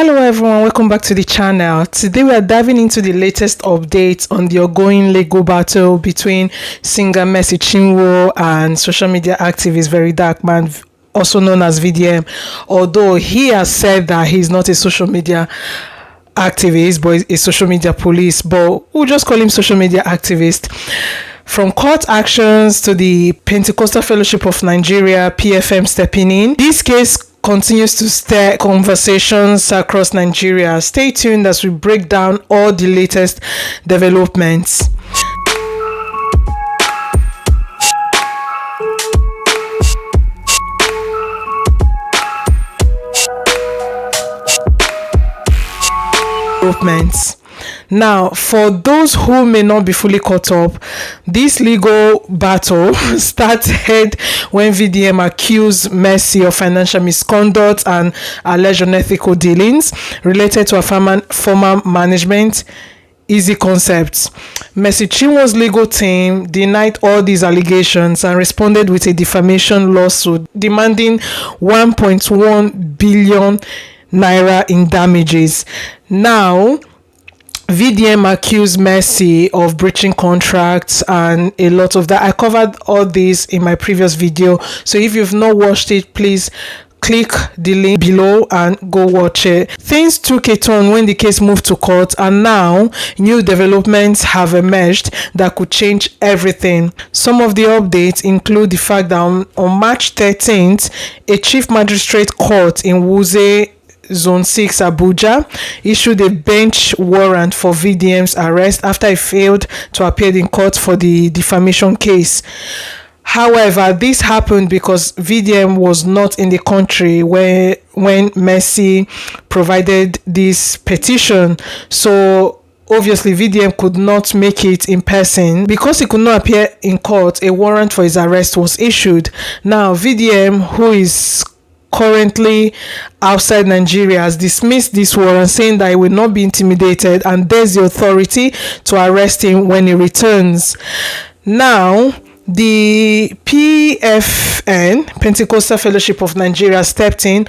Hello everyone, welcome back to the channel. Today we are diving into the latest updates on the ongoing legal battle between singer Mercy Chinwo and social media activist VeryDarkMan, also known as VDM, although he has said that he's not a social media activist but a social media police, but we'll just call him social media activist. From court actions to the Pentecostal Fellowship of Nigeria, PFN, stepping in, this case continues to stir conversations across Nigeria. Stay tuned as we break down all the latest developments. Now, for those who may not be fully caught up, this legal battle started when VDM accused Mercy of financial misconduct and alleged unethical dealings related to a former management Easy Concepts. Mercy Chinwo's legal team denied all these allegations and responded with a defamation lawsuit demanding 1.1 billion naira in damages. Now, VDM accused Mercy of breaching contracts and a lot of that. I covered all this in my previous video, so if you've not watched it, please click the link below and go watch it. Things took a turn when the case moved to court, and now new developments have emerged that could change everything. Some of the updates include the fact that on March 13th, a chief magistrate court in Wuse Zone 6 Abuja issued a bench warrant for VDM's arrest after he failed to appear in court for the defamation case. However, this happened because VDM was not in the country when Mercy provided this petition. So obviously VDM could not make it in person. Because he could not appear in court, a warrant for his arrest was issued. Now VDM, who is currently outside Nigeria, has dismissed this warrant, saying that he will not be intimidated and there's the authority to arrest him when he returns. Now, the PFN, Pentecostal Fellowship of Nigeria, stepped in,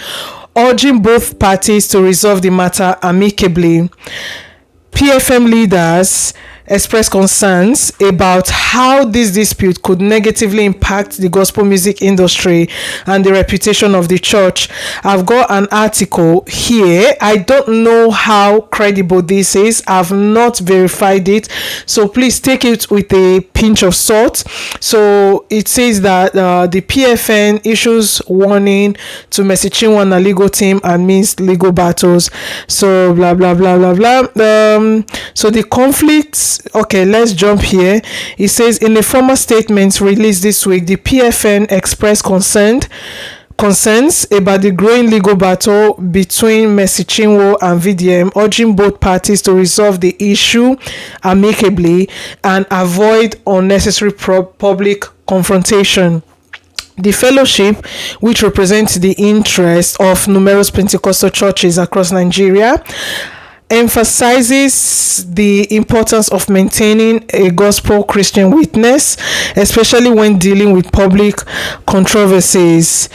urging both parties to resolve the matter amicably. PFM leaders expressed concerns about how this dispute could negatively impact the gospel music industry and the reputation of the church. I've got an article here. I don't know how credible this is. I've not verified it, so please take it with a pinch of salt. So it says that the PFN issues warning to Mercy Chinwo and the legal team amidst legal battles. So blah blah blah blah blah. So the conflicts. Okay, let's jump here. It says, in a formal statement released this week, the PFN expressed concerns about the growing legal battle between Mercy Chinwo and VDM, urging both parties to resolve the issue amicably and avoid unnecessary public confrontation. The fellowship, which represents the interests of numerous Pentecostal churches across Nigeria, emphasizes the importance of maintaining a gospel Christian witness, especially when dealing with public controversies.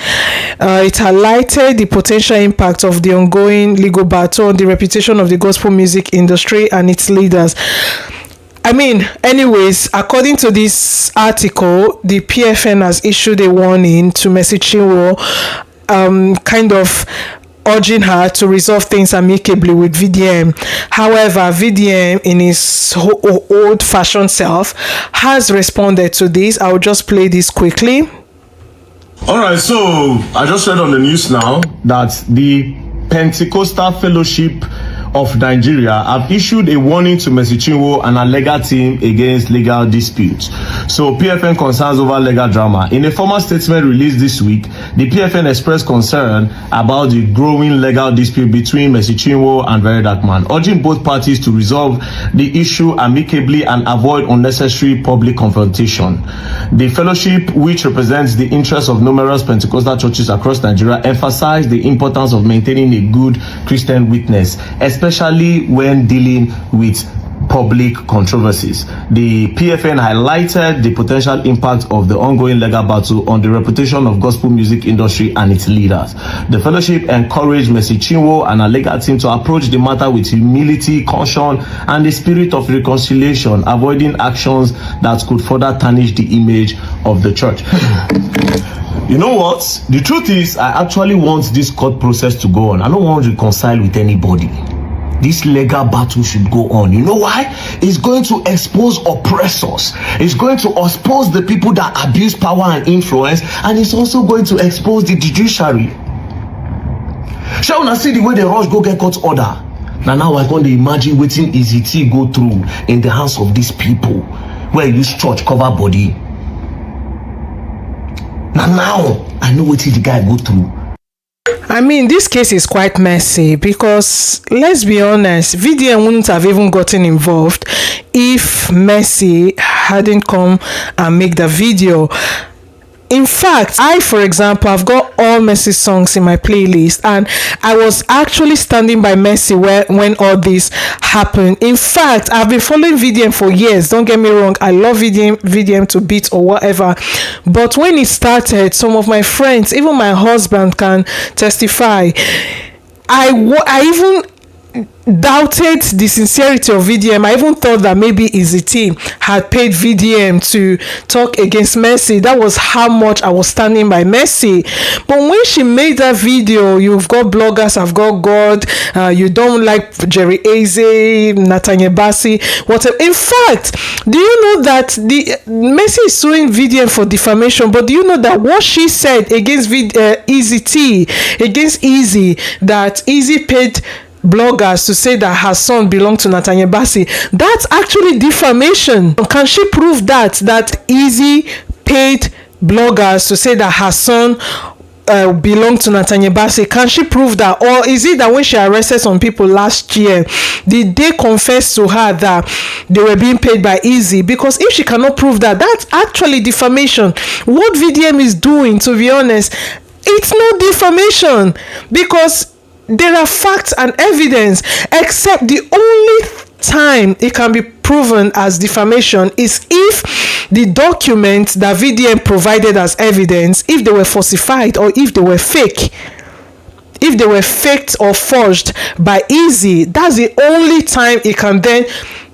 It highlighted the potential impact of the ongoing legal battle on the reputation of the gospel music industry and its leaders. Anyways, according to this article, the PFN has issued a warning to Mercy Chinwo, kind of urging her to resolve things amicably with VDM. However, VDM, in his old-fashioned self, has responded to this. I'll just play this quickly. All right, so I just read on the news now that the Pentecostal Fellowship of Nigeria have issued a warning to Mercy Chinwo and her legal team against legal disputes. So PFN concerns over legal drama. In a formal statement released this week, the PFN expressed concern about the growing legal dispute between Mercy Chinwo and VeryDarkMan, urging both parties to resolve the issue amicably and avoid unnecessary public confrontation. The fellowship, which represents the interests of numerous Pentecostal churches across Nigeria, emphasized the importance of maintaining a good Christian witness, especially when dealing with public controversies. the PFN highlighted the potential impact of the ongoing legal battle on the reputation of gospel music industry and its leaders. The fellowship encouraged Mercy Chinwo and her legal team to approach the matter with humility, caution, and the spirit of reconciliation, avoiding actions that could further tarnish the image of the church. You know what? The truth is, I actually want this court process to go on. I don't want to reconcile with anybody. This legal battle should go on. You know why? It's going to expose oppressors. It's going to expose the people that abuse power and influence, and it's also going to expose the judiciary. Shall we see the way they rush go get court order? Now I can imagine waiting EZT go through in the hands of these people where use church cover body. Now I know what the guy go through. I mean, this case is quite messy because, let's be honest, VDM wouldn't have even gotten involved if Mercy hadn't come and make the video. In fact, I, for example, I've got all Mercy songs in my playlist, and I was actually standing by Mercy when all this happened. In fact, I've been following VDM for years. Don't get me wrong, I love VDM to bits or whatever. But when it started, some of my friends, even my husband, can testify. I even doubted the sincerity of VDM. I even thought that maybe EZT had paid VDM to talk against Mercy. That was how much I was standing by Mercy. But when she made that video, you've got bloggers, I've got God, you don't like Jerry Eze, Nathaniel Bassi, whatever. In fact, do you know that the Mercy is suing VDM for defamation? But do you know that what she said against EZT, against Easy, that Easy paid bloggers to say that her son belonged to Nathaniel Bassi, that's actually defamation. Can she prove that Easy paid bloggers to say that her son belonged to Nathaniel Bassi? Can she prove that? Or is it that when she arrested some people last year, did they confess to her that they were being paid by Easy? Because if she cannot prove that, that's actually defamation. What VDM is doing, to be honest, it's not defamation, because there are facts and evidence, except the only time it can be proven as defamation is if the documents that VDM provided as evidence, if they were falsified or if they were fake. If they were faked or forged by Easy, that's the only time it can then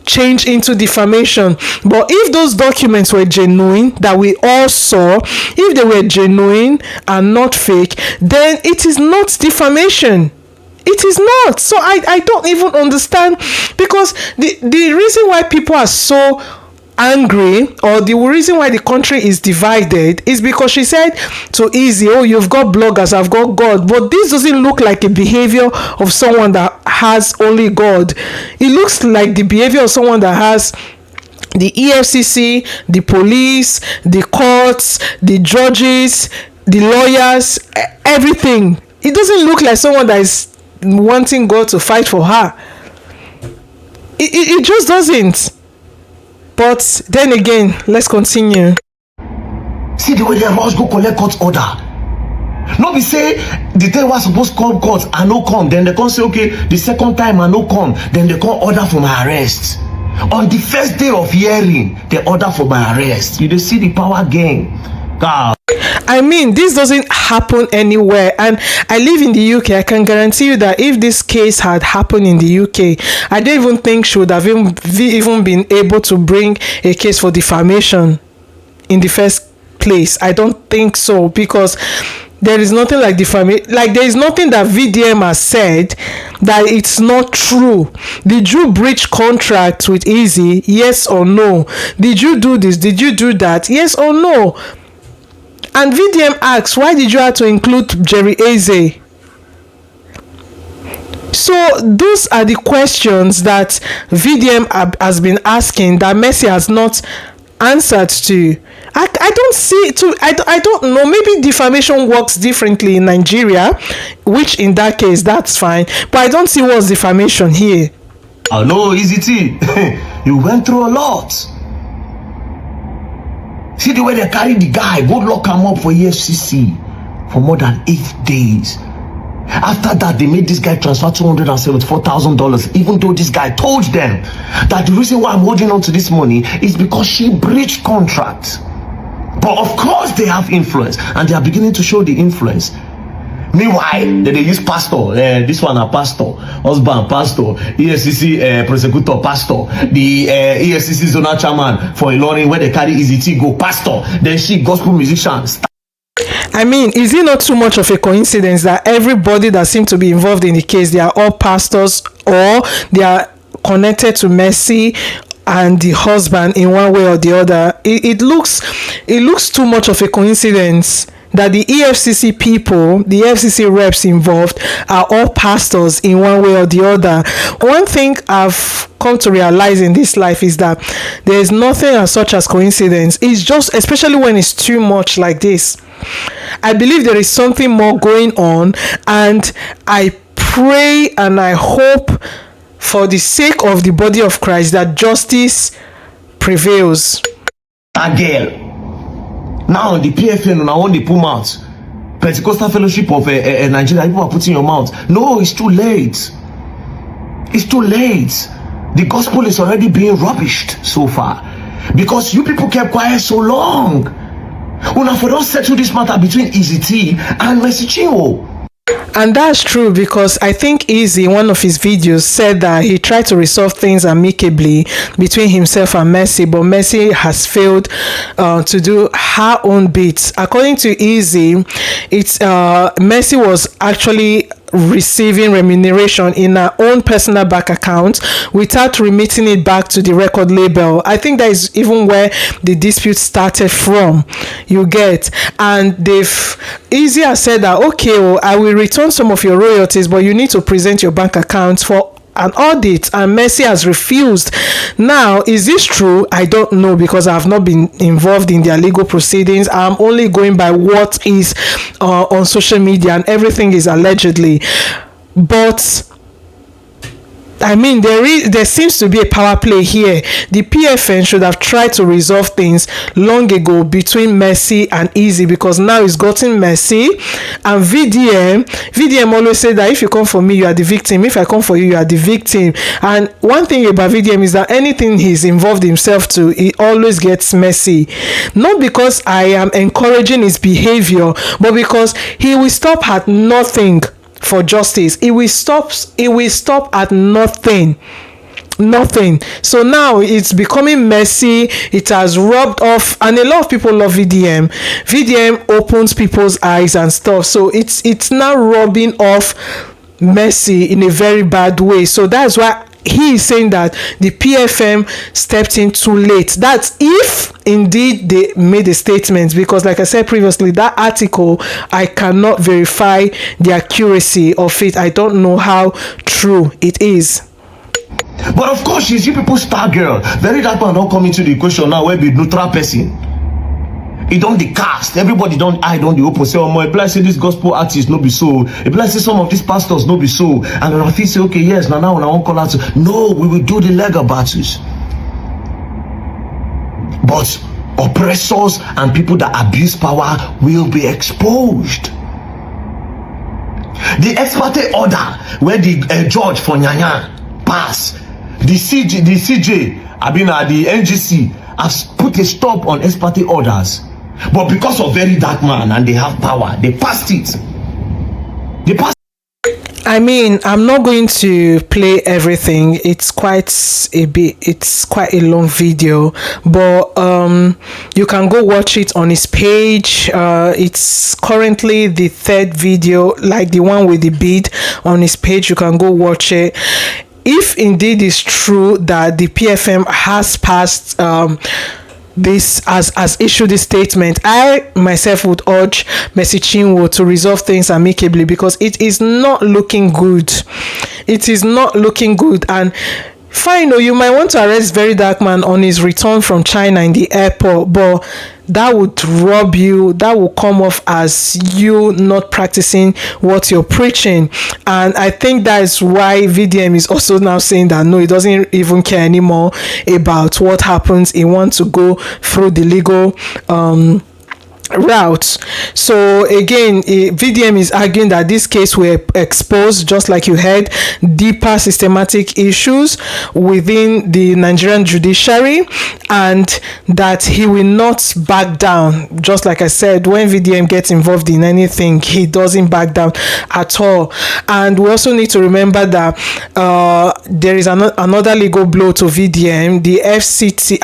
change into defamation. But if those documents were genuine, that we all saw, if they were genuine and not fake, then it is not defamation. It is not. So I don't even understand, because the reason why people are so angry, or the reason why the country is divided, is because she said to Easy, oh, you've got bloggers, I've got God. But this doesn't look like a behavior of someone that has only God. It looks like the behavior of someone that has the EFCC, the police, the courts, the judges, the lawyers, everything. It doesn't look like someone that is wanting God to fight for her. It just doesn't. But then again, let's continue. See the way they rush go collect court order. No be say the day was supposed to come court and no come, then they come say okay, the second time and no come, then they come order for my arrest. On the first day of hearing, they order for my arrest. You dey see the power game. God. I mean, this doesn't happen anywhere, and I live in the UK. I can guarantee you that if this case had happened in the UK, I don't even think she would have even been able to bring a case for defamation in the first place. I don't think so, because there is nothing like defamation. Like, there is nothing that VDM has said that it's not true. Did you breach contract with Easy? Yes or no? Did you do this? Did you do that? Yes or no? And VDM asks, why did you have to include Jerry Eze? So those are the questions that VDM has been asking that Mercy has not answered to. I don't see to. I don't know. Maybe defamation works differently in Nigeria, which in that case that's fine. But I don't see what's defamation here. Oh no, EZT. You went through a lot. See the way they carry the guy, go lock him up for EFCC for more than 8 days. After that, they made this guy transfer $274,000, even though this guy told them that the reason why I'm holding on to this money is because she breached contract. But of course, they have influence, and they are beginning to show the influence. Meanwhile, they use pastor. This one a pastor, husband pastor, EFCC prosecutor pastor, the EFCC zonal chairman for Ilorin, where they carry Easy T go pastor. Then she gospel musician. I mean, is it not too much of a coincidence that everybody that seemed to be involved in the case, they are all pastors, or they are connected to Mercy and the husband in one way or the other? It looks too much of a coincidence that the EFCC people, the EFCC reps involved, are all pastors in one way or the other. One thing I've come to realize in this life is that there is nothing as such as coincidence. It's just, especially when it's too much like this, I believe there is something more going on, and I pray and I hope for the sake of the body of Christ that justice prevails. Again. Now the PFN now want the pull mouth. Pentecostal Fellowship of Nigeria, people are putting your mouth. No, it's too late. It's too late. The gospel is already being rubbished so far because you people kept quiet so long. Una for don't settle this matter between Easy T and Mercy Chinwo. And that's true, because I think Easy, in one of his videos, said that he tried to resolve things amicably between himself and Mercy, but Mercy has failed to do her own bit. According to Easy, it's Mercy was actually receiving remuneration in her own personal bank account without remitting it back to the record label. I think that is even where the dispute started from, you get. And they've Easy has said that, okay, well, I will return some of your royalties, but you need to present your bank account for an audit, and Mercy has refused. Now, is this true? I don't know, because I have not been involved in their legal proceedings. I'm only going by what is on social media, and everything is allegedly. But I mean, there seems to be a power play here. The PFN should have tried to resolve things long ago between Mercy and Easy, because now it's gotten messy. And VDM always say that if you come for me, you are the victim. If I come for you, you are the victim. And one thing about VDM is that anything he's involved himself to, it always gets messy. Not because I am encouraging his behavior, but because he will stop at nothing for justice. It will stop at nothing. So now it's becoming messy. It has rubbed off, and a lot of people love VDM opens people's eyes and stuff, so it's now rubbing off Mercy in a very bad way. So that's why he is saying that the PFM stepped in too late. That's if indeed they made a statement, because like I said previously, that article, I cannot verify the accuracy of it. I don't know how true it is. But of course, she's you people star girl. VeryDarkMan don't come into the equation now where be neutral person. It don't the cast. Everybody don't eye on the open. Say, oh my, if I say this gospel artist no be so. If I say some of these pastors no be so. And then I feel say, okay, yes, now I won't call out. No, we will do the legal battles. But oppressors and people that abuse power will be exposed. The Nsppd order where the judge for Nyanya pass, the CJ, I mean the NGC has put a stop on Nsppd orders. But because of VeryDarkMan and they have power, they passed it. I mean, I'm not going to play everything. It's quite a long video, but you can go watch it on his page. It's currently the third video, like the one with the bead on his page. You can go watch it. If indeed it's true that the PFM has passed this has issued this statement, I myself would urge Mercy Chinwo to resolve things amicably, because it is not looking good. And fine, you might want to arrest VeryDarkMan on his return from China in the airport, but that would rob you. That will come off as you not practicing what you're preaching. And I think that is why VDM is also now saying that no, he doesn't even care anymore about what happens. He wants to go through the legal route. So again, VDM is arguing that this case will expose, just like you heard, deeper systematic issues within the Nigerian judiciary, and that he will not back down. Just like I said, when VDM gets involved in anything, he doesn't back down at all. And we also need to remember that there is another legal blow to VDM. The FCT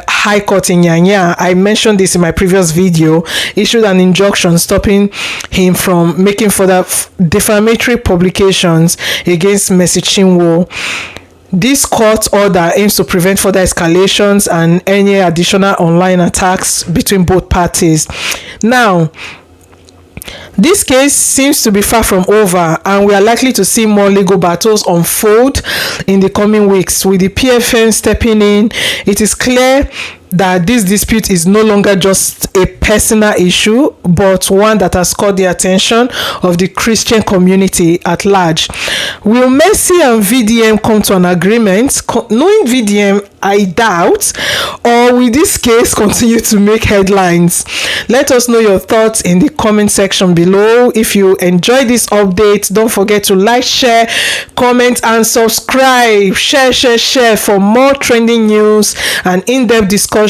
High Court in Nyanya, I mentioned this in my previous video, issued an injunction stopping him from making further defamatory publications against Mercy Chinwo. This court order aims to prevent further escalations and any additional online attacks between both parties. Now, this case seems to be far from over, and we are likely to see more legal battles unfold in the coming weeks. With the PFN stepping in, it is clear that this dispute is no longer just a personal issue, but one that has caught the attention of the Christian community at large. Will Mercy and VDM come to an agreement? Knowing VDM, I doubt. Or will this case continue to make headlines? Let us know your thoughts in the comment section below. If you enjoyed this update, don't forget to like, share, comment, and subscribe. Share for more trending news and in-depth discussions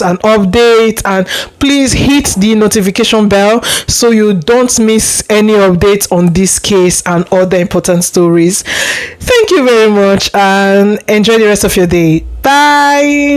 and updates, and please hit the notification bell so you don't miss any updates on this case and other important stories. Thank you very much, and enjoy the rest of your day. Bye.